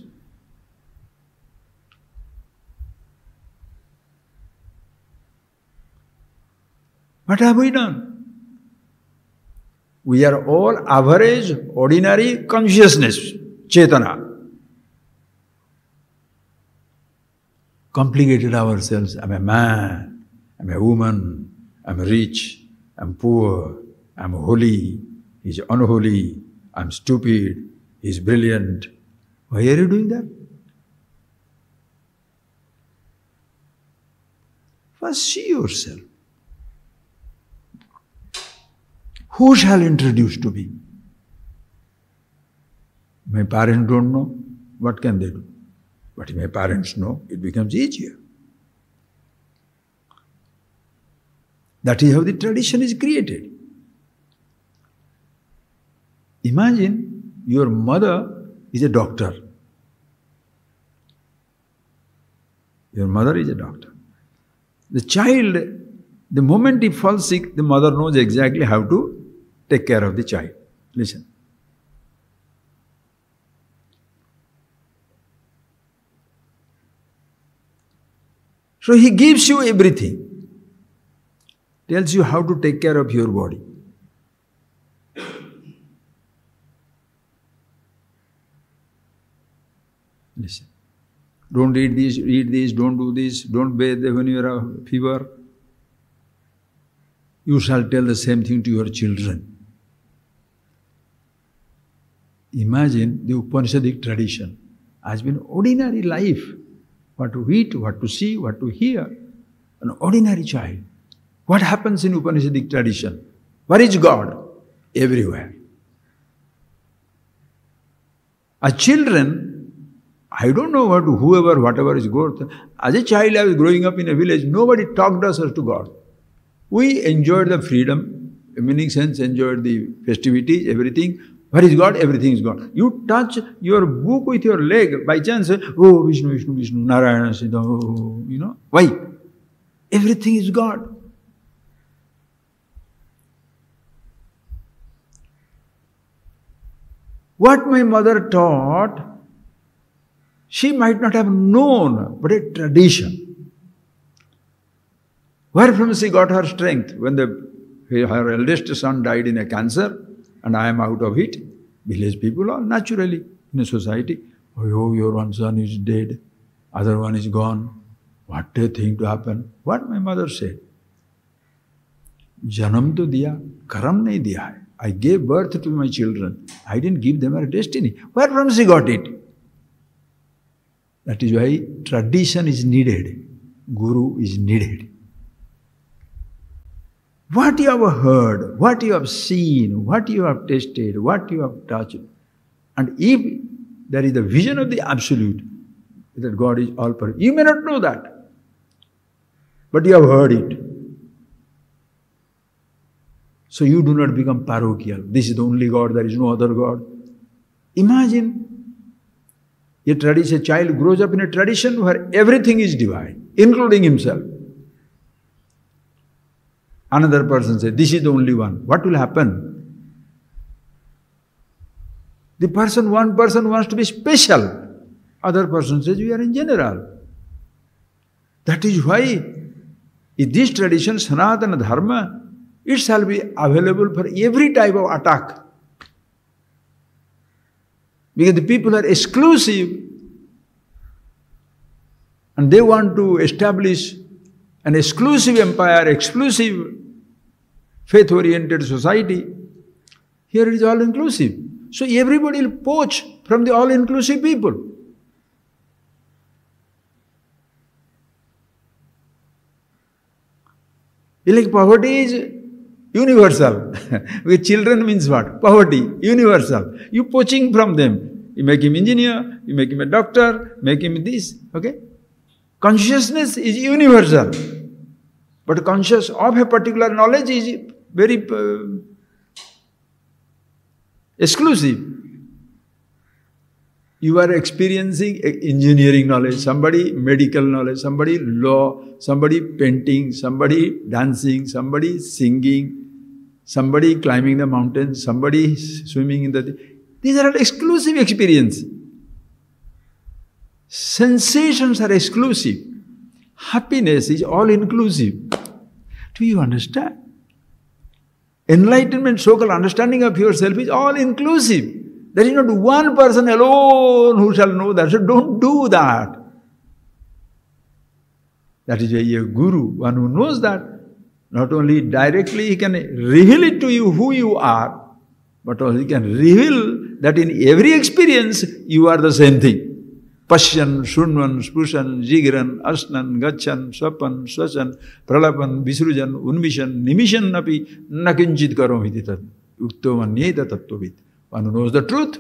A: What have we done? We are all average, ordinary consciousness, Chetana. Complicated ourselves. I'm a man, I'm a woman, I'm rich, I'm poor, I'm holy, he's unholy, I'm stupid, he's brilliant. Why are you doing that? First see yourself. Who shall introduce to me? My parents don't know. What can they do? But if my parents know, it becomes easier. That is how the tradition is created. Imagine your mother is a doctor. Your mother is a doctor. The child, the moment he falls sick, the mother knows exactly how to take care of the child. Listen. So he gives you everything. Tells you how to take care of your body. Listen. Don't eat this, don't do this, don't bathe when you have fever. You shall tell the same thing to your children. Imagine the Upanishadic tradition has been ordinary life. What to eat, what to see, what to hear. An ordinary child. What happens in Upanishadic tradition? Where is God? Everywhere. As children, I don't know what, whoever, whatever is God. As a child, I was growing up in a village, nobody talked us to God. We enjoyed the freedom, meaning sense, enjoyed the festivities, everything. Where is God? Everything is God. You touch your book with your leg, by chance, oh, Vishnu, Vishnu, Vishnu, Narayana, Siddha, oh, you know. Why? Everything is God. What my mother taught, she might not have known, but a tradition. Where from she got her strength? When her eldest son died in a cancer, and I am out of it, village people are naturally in a society, oh, your one son is dead, other one is gone. What a thing to happen. What my mother said, Janam to diya, karam nahi diya hai. I gave birth to my children. I didn't give them a destiny. Where from she got it? That is why tradition is needed. Guru is needed. What you have heard, what you have seen, what you have tasted, what you have touched. And if there is the vision of the Absolute, that God is all-powerful, you may not know that, but you have heard it. So you do not become parochial. This is the only God, there is no other God. Imagine a child grows up in a tradition where everything is divine, including himself. Another person says, this is the only one. What will happen? One person wants to be special. Other person says, we are in general. That is why in this tradition, Sanatana Dharma, it shall be available for every type of attack. Because the people are exclusive and they want to establish an exclusive empire, exclusive faith-oriented society. Here it is all-inclusive. So everybody will poach from the all-inclusive people. Like poverty is universal. With children means what? Poverty, universal. You poaching from them. You make him engineer, you make him a doctor, make him this, okay? Consciousness is universal. But conscious of a particular knowledge is very Exclusive. You are experiencing engineering knowledge, somebody medical knowledge, somebody law, somebody painting, somebody dancing, somebody singing, somebody climbing the mountains, somebody swimming in the... These are all exclusive experience. Sensations are exclusive. Happiness is all-inclusive. Do you understand? Enlightenment, so-called understanding of yourself is all-inclusive. There is not one person alone who shall know that. So don't do that. That is why a guru, one who knows that, not only directly he can reveal it to you who you are, but also he can reveal that in every experience you are the same thing. Pashyan, Shunvan, Spushan, Jigran, Asnan, Gachan, Swapan, Swachan, Pralapan, Visrujan, Unmishan, Nimishan api, Nakinchit karo hiditat, Uktoman Nyeta tattvavit. One who knows the truth,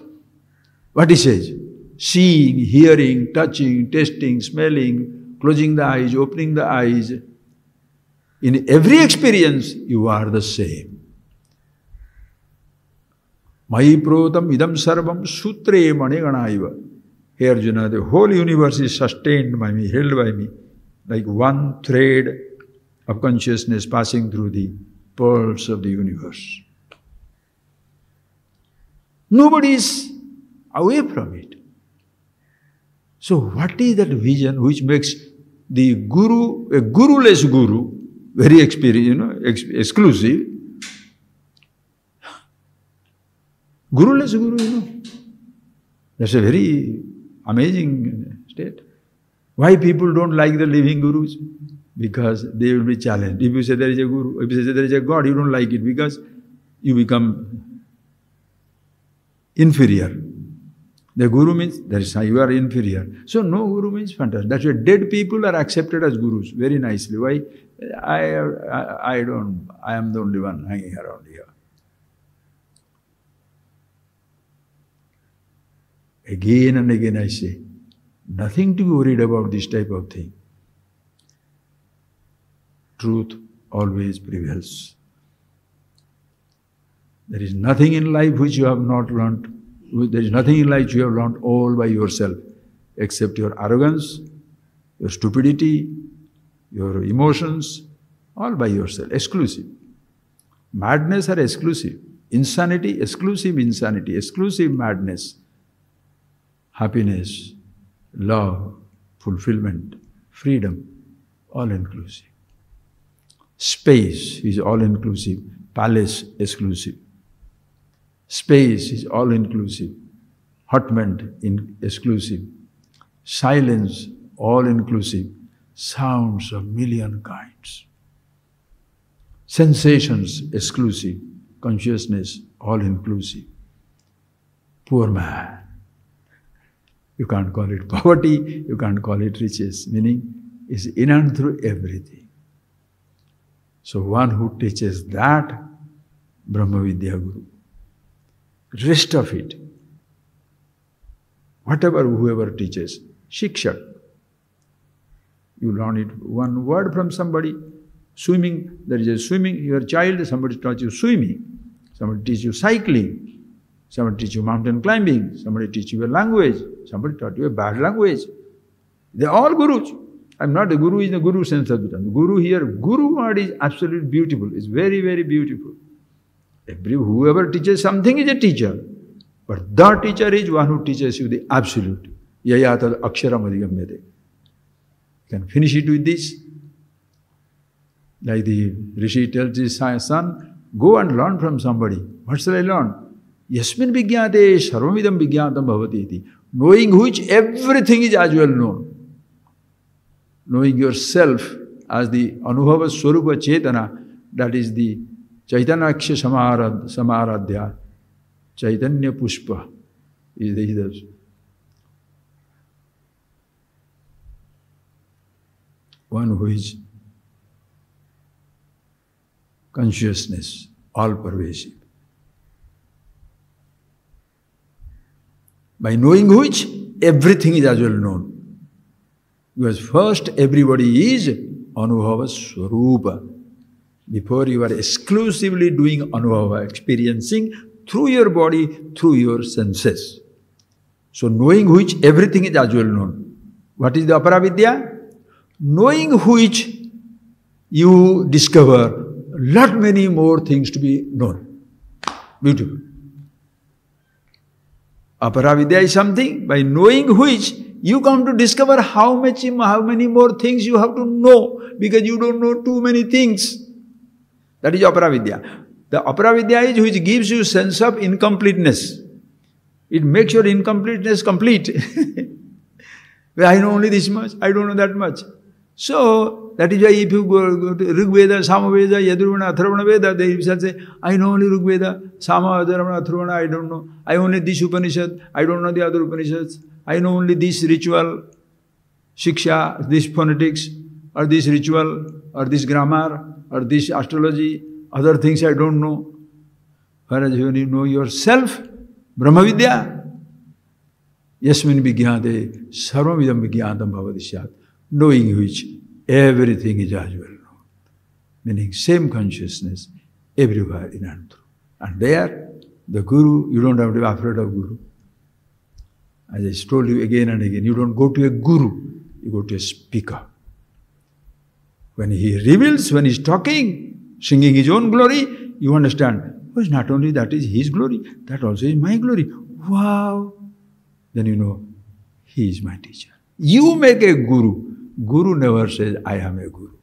A: what he says? Seeing, hearing, touching, tasting, smelling, closing the eyes, opening the eyes. In every experience, you are the same. Mai protam idam sarvam sutre maniganaiva. Here, Arjuna, the whole universe is sustained by me, held by me, like one thread of consciousness passing through the pearls of the universe. Nobody is away from it. So what is that vision which makes the guru, a guruless guru, very exclusive? Guruless guru, that's a very amazing state. Why people don't like the living gurus? Because they will be challenged. If you say there is a guru, if you say there is a God, you don't like it because you become inferior. The guru means you are inferior. So no guru means fantastic. That's why dead people are accepted as gurus very nicely. Why? I am the only one hanging around here. Again and again I say, nothing to be worried about this type of thing. Truth always prevails. There is nothing in life which you have not learnt. There is nothing in life you have learnt all by yourself, except your arrogance, your stupidity, your emotions, all by yourself, exclusive. Madness are exclusive. Insanity, exclusive madness. Happiness, love, fulfillment, freedom, all-inclusive. Space is all-inclusive. Palace, exclusive. Space is all-inclusive. Hotment, exclusive. Silence, all-inclusive. Sounds of million kinds. Sensations, exclusive. Consciousness, all-inclusive. Poor man. You can't call it poverty, you can't call it riches. Meaning, it's in and through everything. So one who teaches that, Brahma Vidya Guru. Rest of it, whoever teaches, Shikshak. You learn it, one word from somebody. Swimming, there is a swimming, your child, somebody taught you swimming. Somebody teach you cycling. Somebody teach you mountain climbing. Somebody teach you a language. Somebody taught you a bad language. They are all gurus. I'm not a guru in the guru sense of the term. Guru here, guru word is absolutely beautiful. It's very, very beautiful. Whoever teaches something is a teacher. But the teacher is one who teaches you the absolute. Yayatad aksharam adhigamyate. You can finish it with this. Like the Rishi tells his son, go and learn from somebody. What shall I learn? Yasmin vigyate sarvamidam vigyatam bhavati iti. Knowing which everything is as well known. Knowing yourself as the Anubhava Swarupa Chetana, that is the Chaitanaksha Samaradhya, Chaitanya Pushpa is the one who is consciousness, all-pervasive. By knowing which, everything is as well known. Because first, everybody is Anubhava Swarupa. Before you are exclusively doing Anubhava, experiencing, through your body, through your senses. So knowing which everything is as well known. What is the aparavidya? Knowing which you discover lot many more things to be known. Beautiful. Aparavidya is something by knowing which you come to discover how many more things you have to know, because you don't know too many things. That is aparavidya. The aparavidya is which gives you sense of incompleteness. It makes your incompleteness complete. I know only this much, I don't know that much. So, that is why if you go to Rig Veda, Samaveda, Yajurveda, Atharvana Veda, they will say, I know only Rig Veda, Sama, Atharvana, Atharvana, I don't know. I only this Upanishad, I don't know the other Upanishads. I know only this ritual, Shiksha, this phonetics, or this ritual, or this grammar, or this astrology, other things I don't know. Whereas when you know yourself, Brahmavidya, Yasmin Vigyate, Sarvavidam Vigyatam Bhavadishyat, knowing which everything is as well known. Meaning same consciousness everywhere in and through. And there, the Guru, you don't have to be afraid of Guru. As I told you again and again, you don't go to a Guru, you go to a speaker. When he reveals, when he's talking, singing his own glory, you understand, oh, not only that is his glory, that also is my glory. Wow! Then you know, he is my teacher. You make a Guru. Guru never says, I am a Guru.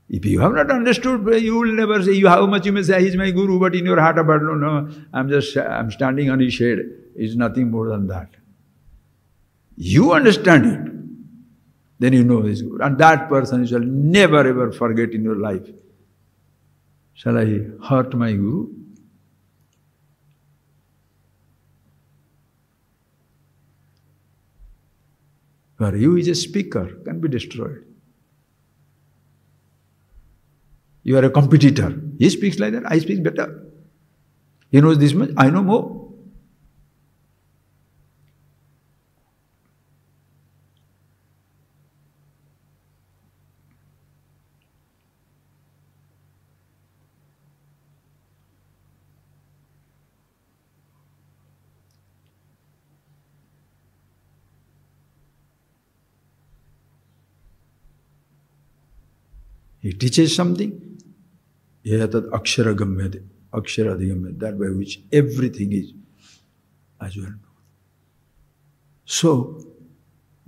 A: If you have not understood, you will never say, how much you may say, he is my Guru, but in your heart about, no, I'm standing on his shade. It's nothing more than that. You understand it. Then you know his Guru. And that person you shall never ever forget in your life. Shall I hurt my Guru? For you is a speaker, can be destroyed. You are a competitor. He speaks like that, I speak better. He knows this much, I know more. He teaches something, Yatat Akshara Gamyate, Akshara Adhigamyate, that by which everything is as well known. So,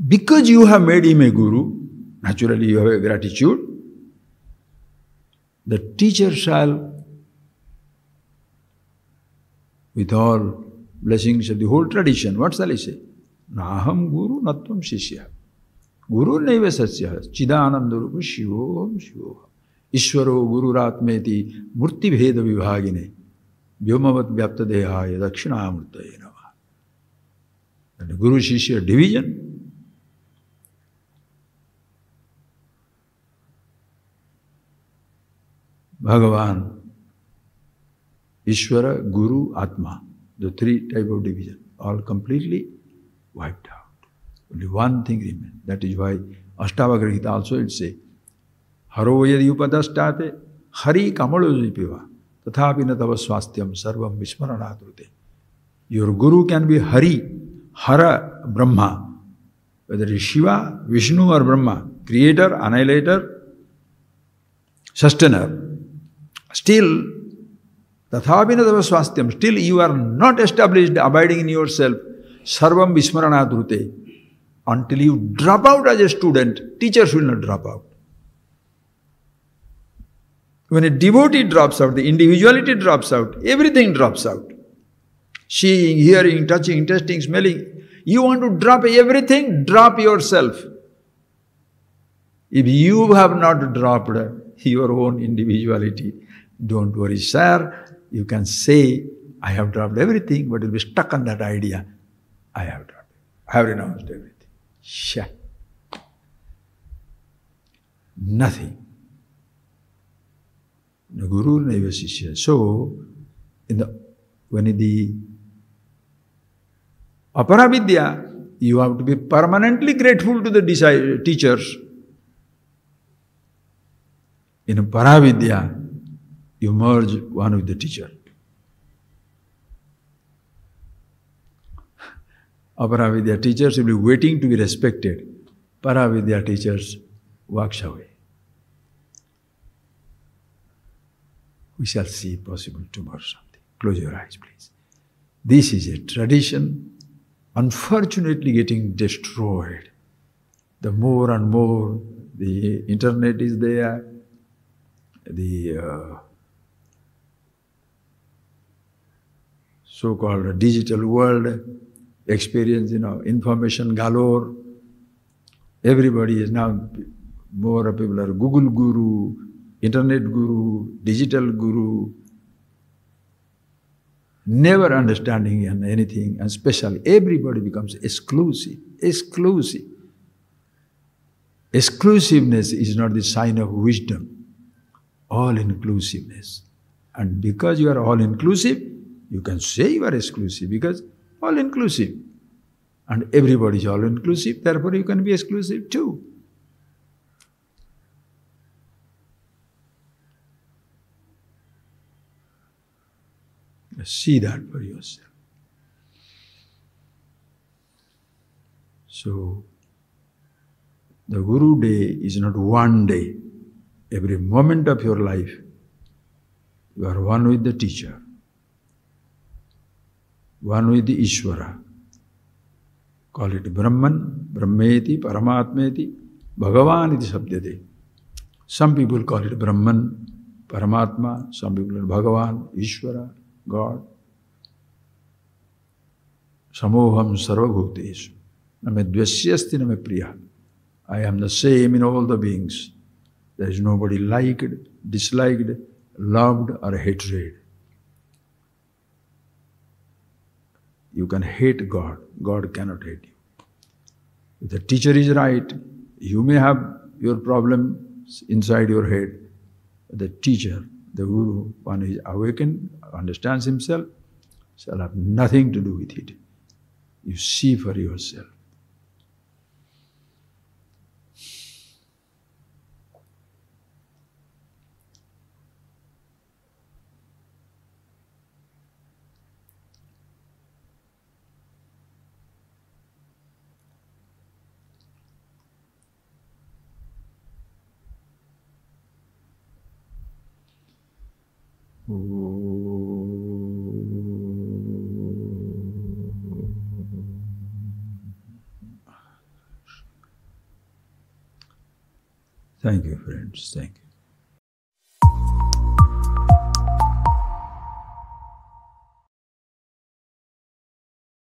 A: because you have made him a Guru, naturally you have a gratitude, the teacher shall, with all blessings of the whole tradition, what shall I say? Naham Guru Natvam Shishya. Guru naiva sasya chidanandarupa shivoham shivoham Ishwaro gururatmeti murti bheda vibhagine vyomavad vyapta dehaya dakshinamurtaye nama. And the Guru Shishya division. Bhagavan, Ishwara, Guru, Atma, the three type of division, all completely wiped out. Only one thing remains. That is why Ashtavakra Gita also it says, Haro yadi upadastate hari kamalojipiva tathapi na tava swastyam sarvam vismaranadrute. Your Guru can be Hari, Hara, Brahma. Whether it is Shiva, Vishnu or Brahma, creator, annihilator, sustainer. Still, tathapi na tava swastyam, still you are not established, abiding in yourself, sarvam vismaranadrute. Until you drop out as a student, teachers will not drop out. When a devotee drops out, the individuality drops out, everything drops out. Seeing, hearing, touching, tasting, smelling. You want to drop everything, drop yourself. If you have not dropped your own individuality, don't worry, sir. You can say, I have dropped everything, but you'll be stuck on that idea. I have dropped it. I have renounced everything. Shah. Nothing. The Guru Naiva Sishya. So, when in the Aparavidya, you have to be permanently grateful to the teachers. In Paravidya, you merge one with the teacher. Aparavidya teachers will be waiting to be respected. Paravidya teachers walks away. We shall see possible tomorrow something. Close your eyes, please. This is a tradition, unfortunately getting destroyed. The more and more the internet is there, the so-called digital world experience, information galore. Everybody is now, more people are Google guru, internet guru, digital guru, never understanding anything, and especially everybody becomes exclusive. Exclusiveness is not the sign of wisdom. All-inclusiveness. And because you are all-inclusive, you can say you are exclusive because all-inclusive. And everybody is all-inclusive, therefore you can be exclusive too. See that for yourself. So, the Guru Day is not one day. Every moment of your life, you are one with the teacher, one with the Ishwara. Call it Brahman, Brahmeti, Paramatmeti, Bhagavan iti sabdyate. Some people call it Brahman, Paramatma, some people call it Bhagavan, Ishwara, God. Samoham sarvabhuteshu. Name dvyasyasti name priya. I am the same in all the beings. There is nobody liked, disliked, loved or hated. You can hate God. God cannot hate you. If the teacher is right, you may have your problems inside your head. The teacher, the Guru, one is awakened, understands himself, shall have nothing to do with it. You see for yourself. Thank you, friends. Thank you.